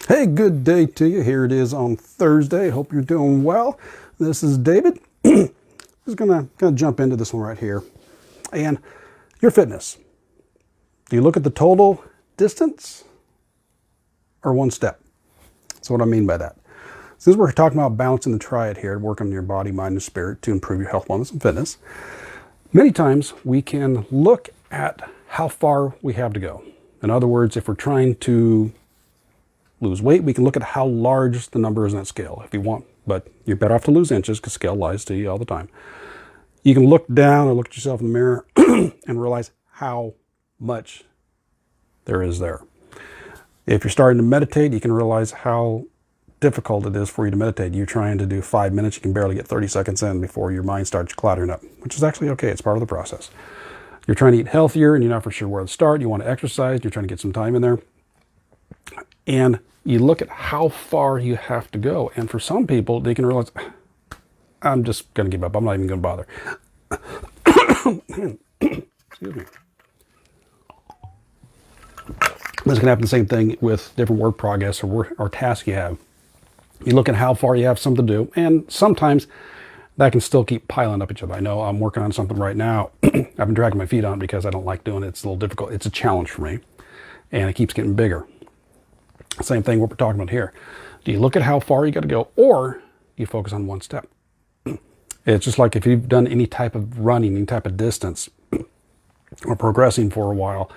Hey, good day to you. Here it is on Thursday. Hope you're doing well. This is David. Just gonna jump into this one right here. And your fitness. Do you look at the total distance or one step? That's what I mean by that. Since we're talking about balancing the triad here, working on your body, mind, and spirit to improve your health, wellness, and fitness, many times we can look at how far we have to go. In other words, if we're trying to lose weight, we can look at how large the number is on that scale if you want, but you're better off to lose inches because scale lies to you all the time. You can look down or look at yourself in the mirror and realize how much there is there. If you're starting to meditate, you can realize how difficult it is for you to meditate. You're trying to do 5 minutes, you can barely get 30 seconds in before your mind starts clattering up, which is actually okay. It's part of the process. You're trying to eat healthier and you're not for sure where to start. You want to exercise, you're trying to get some time in there. And you look at how far you have to go. And for some people, they can realize, I'm just going to give up. I'm not even going to bother. Excuse me. This can happen the same thing with different work progress or tasks you have. You look at how far you have something to do, and sometimes that can still keep piling up each other. I know I'm working on something right now. I've been dragging my feet on because I don't like doing it. It's a little difficult. It's a challenge for me, and it keeps getting bigger. Same thing what we're talking about here. Do you look at how far you got to go, or you focus on one step? It's just like if you've done any type of running, any type of distance, or progressing for a while,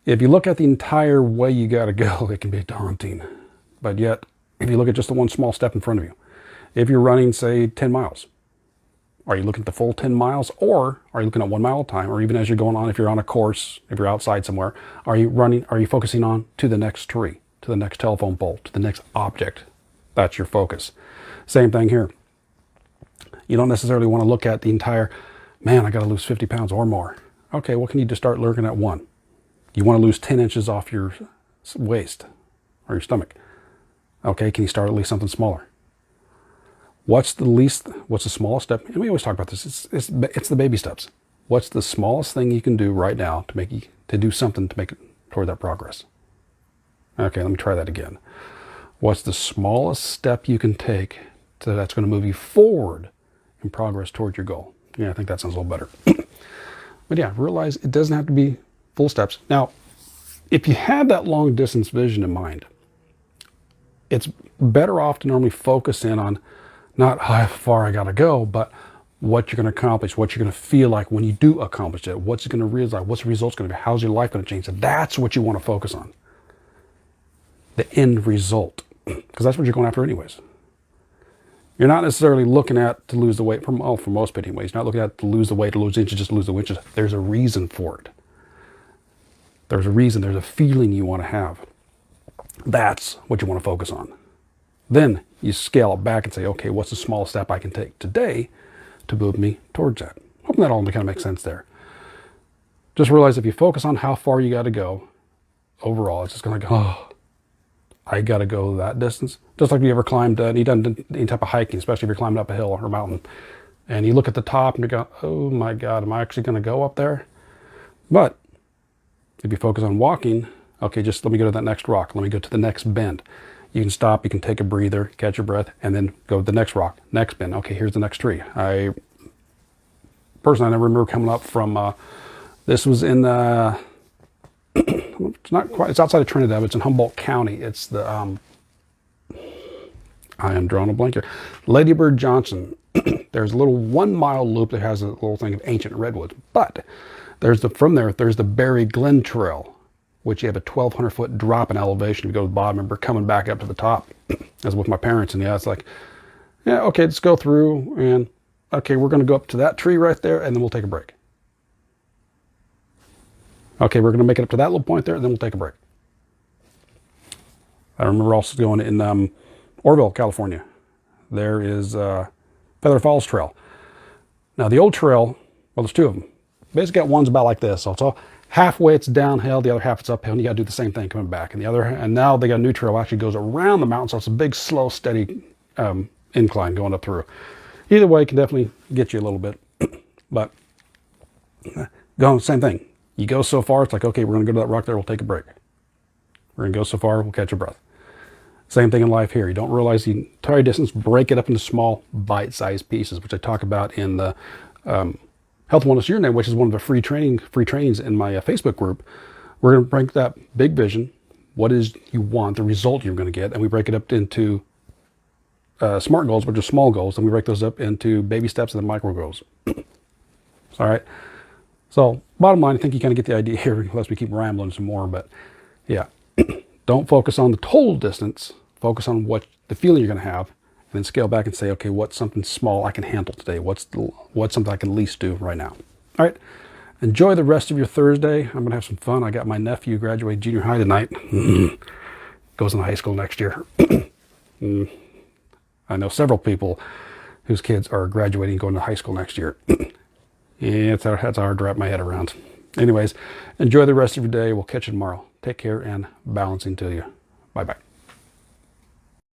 if you look at the entire way you got to go, it can be daunting. But yet, if you look at just the one small step in front of you, if you're running, say, 10 miles, are you looking at the full 10 miles, or are you looking at 1 mile at a time? Or even as you're going on, if you're on a course, if you're outside somewhere, are you focusing on to the next tree, to the next telephone pole, to the next object? That's your focus. Same thing here. You don't necessarily want to look at the entire, man, I got to lose 50 pounds or more. Okay, well, can you just start looking at one? You want to lose 10 inches off your waist or your stomach. Okay, can you start at least something smaller? What's the smallest step? And we always talk about this. It's the baby steps. What's the smallest thing you can do right now to do something to make it toward that progress? Okay, let me try that again. What's the smallest step you can take that's going to move you forward in progress towards your goal? Yeah, I think that sounds a little better. But yeah, realize it doesn't have to be full steps. Now, if you have that long distance vision in mind, it's better off to normally focus in on not how far I got to go, but what you're going to accomplish, what you're going to feel like when you do accomplish it, what's it going to realize, what's the results going to be, how's your life going to change. So that's what you want to focus on. The end result, because that's what you're going after anyways. You're not necessarily looking at to lose the weight, for most people anyways. You're not looking at to lose the weight, to lose inches, just to lose the inches. There's a reason for it. There's a reason, there's a feeling you want to have. That's what you want to focus on. Then you scale it back and say, okay, what's the smallest step I can take today to move me towards that? Hoping that all kind of makes sense there. Just realize if you focus on how far you got to go, overall, it's just going to go, oh, I got to go that distance. Just like if you ever climbed, you done any type of hiking, especially if you're climbing up a hill or a mountain, and you look at the top and you go, oh my God, am I actually going to go up there? But if you focus on walking, okay, just let me go to that next rock. Let me go to the next bend. You can stop, you can take a breather, catch your breath, and then go to the next rock, next bend. Okay, here's the next tree. I never remember coming up from, this was in, it's not quite, it's outside of Trinidad, but it's in Humboldt County. It's the, I am drawing a blank here. Lady Bird Johnson. There's a little 1 mile loop that has a little thing of ancient redwoods, but there's the Berry Glen Trail, which you have a 1,200 foot drop in elevation. You go to the bottom, and we're coming back up to the top. As with my parents, and yeah, it's like, yeah, okay, let's go through, and okay, we're going to go up to that tree right there, and then we'll take a break. Okay, we're going to make it up to that little point there, and then we'll take a break. I remember also going in Orville, California. There is Feather Falls Trail. Now, the old trail, well, there's two of them. Basically, one's about like this. So it's all halfway it's downhill, the other half it's uphill, and you got to do the same thing coming back. And now they got a new trail actually goes around the mountain, so it's a big, slow, steady incline going up through. Either way, it can definitely get you a little bit, but same thing. You go so far, it's like, okay, we're going to go to that rock there, we'll take a break. We're going to go so far, we'll catch a breath. Same thing in life here. You don't realize the entire distance, break it up into small bite-sized pieces, which I talk about in the Health Wellness Your Name, which is one of the free trainings in my Facebook group. We're going to break that big vision, what is you want, the result you're going to get, and we break it up into SMART goals, which are small goals, and we break those up into baby steps and then micro goals. All right. So bottom line, I think you kind of get the idea here, unless we keep rambling some more. But yeah, don't focus on the total distance. Focus on what the feeling you're going to have, and then scale back and say, okay, what's something small I can handle today? What's something I can at least do right now? All right. Enjoy the rest of your Thursday. I'm going to have some fun. I got my nephew graduating junior high tonight. Goes into high school next year. I know several people whose kids are graduating, going to high school next year. Yeah, that's hard to wrap my head around. Anyways, enjoy the rest of your day. We'll catch you tomorrow. Take care and balancing to you. Bye-bye.